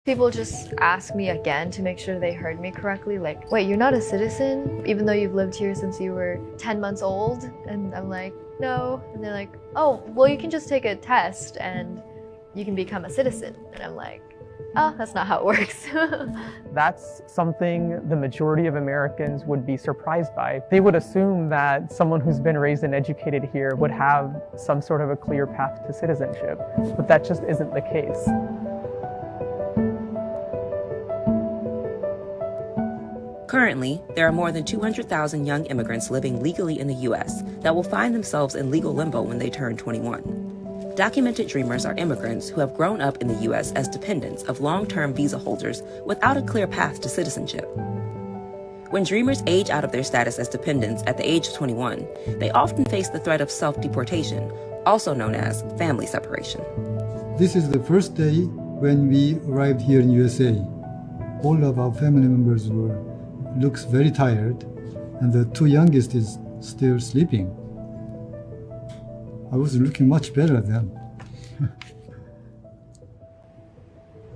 People just ask me again to make sure they heard me correctly, like, wait, you're not a citizen, even though you've lived here since you were 10 months old? And I'm like, no. And they're like, oh, well, you can just take a test and you can become a citizen. And I'm like, oh, that's not how it works. That's something the majority of Americans would be surprised by. They would assume that someone who's been raised and educated here would have some sort of a clear path to citizenship, but that just isn't the case. Currently, there are more than 200,000 young immigrants living legally in the U.S. that will find themselves in legal limbo when they turn 21. Documented dreamers are immigrants who have grown up in the U.S. as dependents of long-term visa holders without a clear path to citizenship. When dreamers age out of their status as dependents at the age of 21, they often face the threat of self-deportation, also known as family separation. This is the first day when we arrived here in USA. All of our family members looks very tired, and the two youngest is still sleeping. I was looking much better then.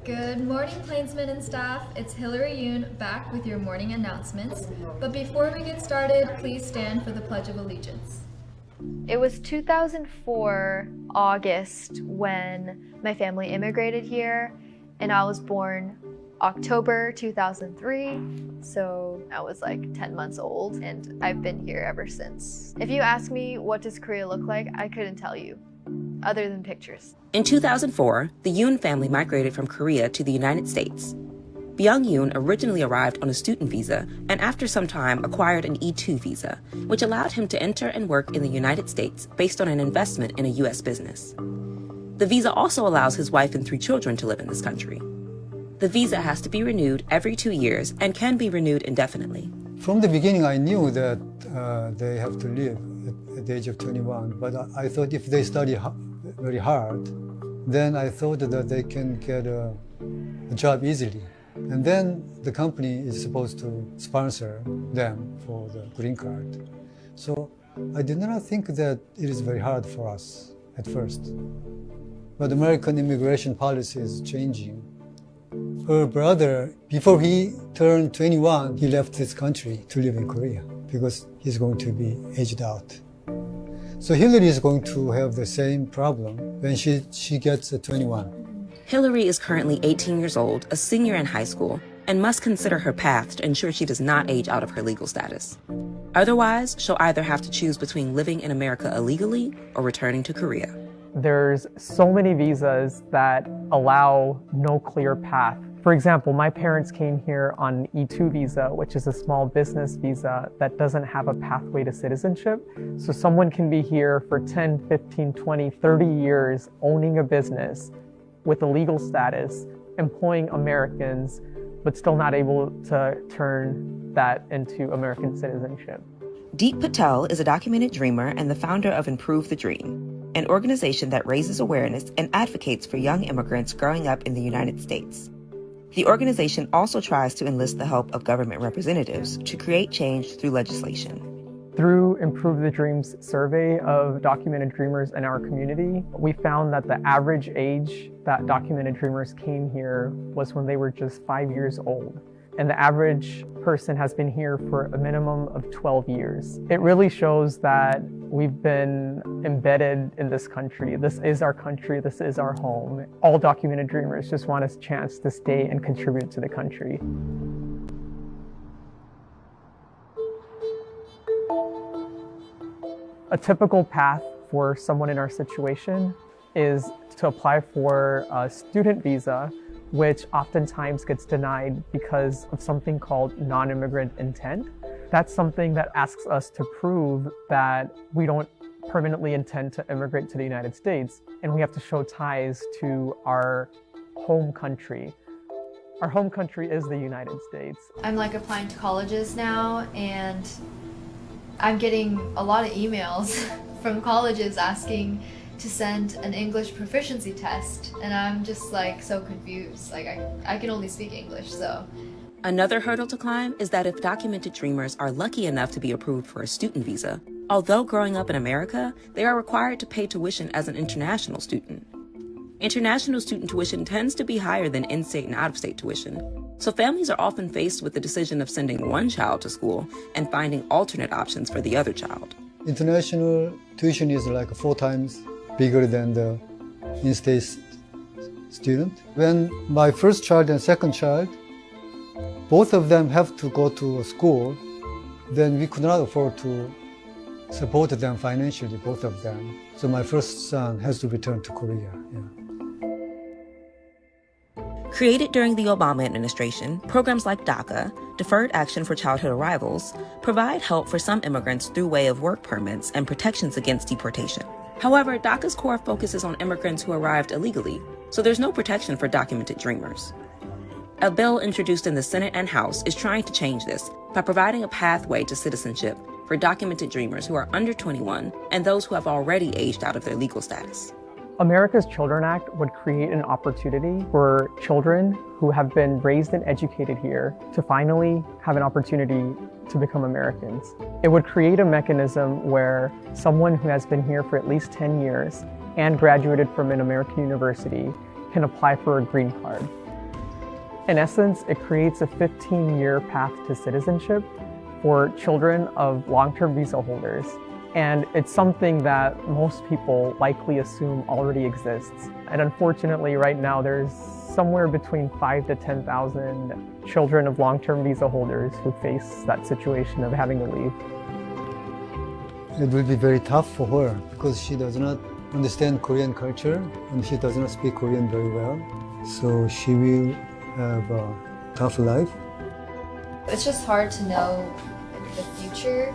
Good morning, Plainsmen and staff. It's Hilary Yoon back with your morning announcements. But before we get started, please stand for the Pledge of Allegiance. It was 2004 August when my family immigrated here, and I was born October 2003, so I was like 10 months old, and I've been here ever since. If you ask me what does Korea look like, I couldn't tell you, other than pictures. In 2004, the Yoon family migrated from Korea to the United States. Byung Yoon originally arrived on a student visa and after some time acquired an E-2 visa, which allowed him to enter and work in the United States based on an investment in a U.S. business. The visa also allows his wife and 3 children to live in this country. The visa has to be renewed every 2 years and can be renewed indefinitely. From the beginning, I knew that they have to live at the age of 21, but I thought if they study very hard, then I thought that they can get a job easily. And then the company is supposed to sponsor them for the green card. So I did not think that it is very hard for us at first. But American immigration policy is changing. Her brother, before he turned 21, he left this country to live in Korea because he's going to be aged out. So Hilary is going to have the same problem when she gets 21. Hilary is currently 18 years old, a senior in high school, and must consider her path to ensure she does not age out of her legal status. Otherwise, she'll either have to choose between living in America illegally or returning to Korea. There's so many visas that allow no clear path. For example, my parents came here on an E-2 visa, which is a small business visa that doesn't have a pathway to citizenship. So someone can be here for 10, 15, 20, 30 years owning a business with a legal status, employing Americans, but still not able to turn that into American citizenship. Deep Patel is a documented dreamer and the founder of Improve the Dream, an organization that raises awareness and advocates for young immigrants growing up in the United States. The organization also tries to enlist the help of government representatives to create change through legislation. Through Improve the Dream's survey of documented dreamers in our community, we found that the average age that documented dreamers came here was when they were just 5 years old. And the average person has been here for a minimum of 12 years. It really shows that we've been embedded in this country. This is our country, this is our home. All documented dreamers just want a chance to stay and contribute to the country. A typical path for someone in our situation is to apply for a student visa, which oftentimes gets denied because of something called non-immigrant intent. That's something that asks us to prove that we don't permanently intend to immigrate to the United States, and we have to show ties to our home country. Our home country is the United States. I'm like applying to colleges now, and I'm getting a lot of emails from colleges asking to send an English proficiency test, and I'm just like so confused. Like I can only speak English, so. Another hurdle to climb is that if documented dreamers are lucky enough to be approved for a student visa, although growing up in America, they are required to pay tuition as an international student. international student tuition tends to be higher than in-state and out-of-state tuition. So families are often faced with the decision of sending one child to school and finding alternate options for the other child. International tuition is like 4 times bigger than the in-state student. When my first child and second child, both of them have to go to school, then we could not afford to support them financially, both of them. So my first son has to return to Korea. Yeah. Created during the Obama administration, programs like DACA, Deferred Action for Childhood Arrivals, provide help for some immigrants through way of work permits and protections against deportation. However, DACA's core focuses on immigrants who arrived illegally, so there's no protection for documented dreamers. A bill introduced in the Senate and House is trying to change this by providing a pathway to citizenship for documented dreamers who are under 21 and those who have already aged out of their legal status. America's Children Act would create an opportunity for children who have been raised and educated here to finally have an opportunity to become Americans. It would create a mechanism where someone who has been here for at least 10 years and graduated from an American university can apply for a green card. In essence, it creates a 15-year path to citizenship for children of long-term visa holders. And it's something that most people likely assume already exists. And unfortunately, right now, there's somewhere between 5,000 to 10,000 children of long-term visa holders who face that situation of having to leave. It will be very tough for her because she does not understand Korean culture and she does not speak Korean very well. So she will have a tough life. It's just hard to know the future.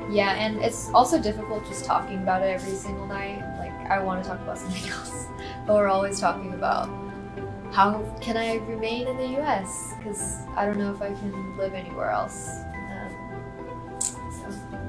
Yeah, and it's also difficult just talking about it every single night. Like, I want to talk about something else, but we're always talking about how can I remain in the US? Because I don't know if I can live anywhere else. So.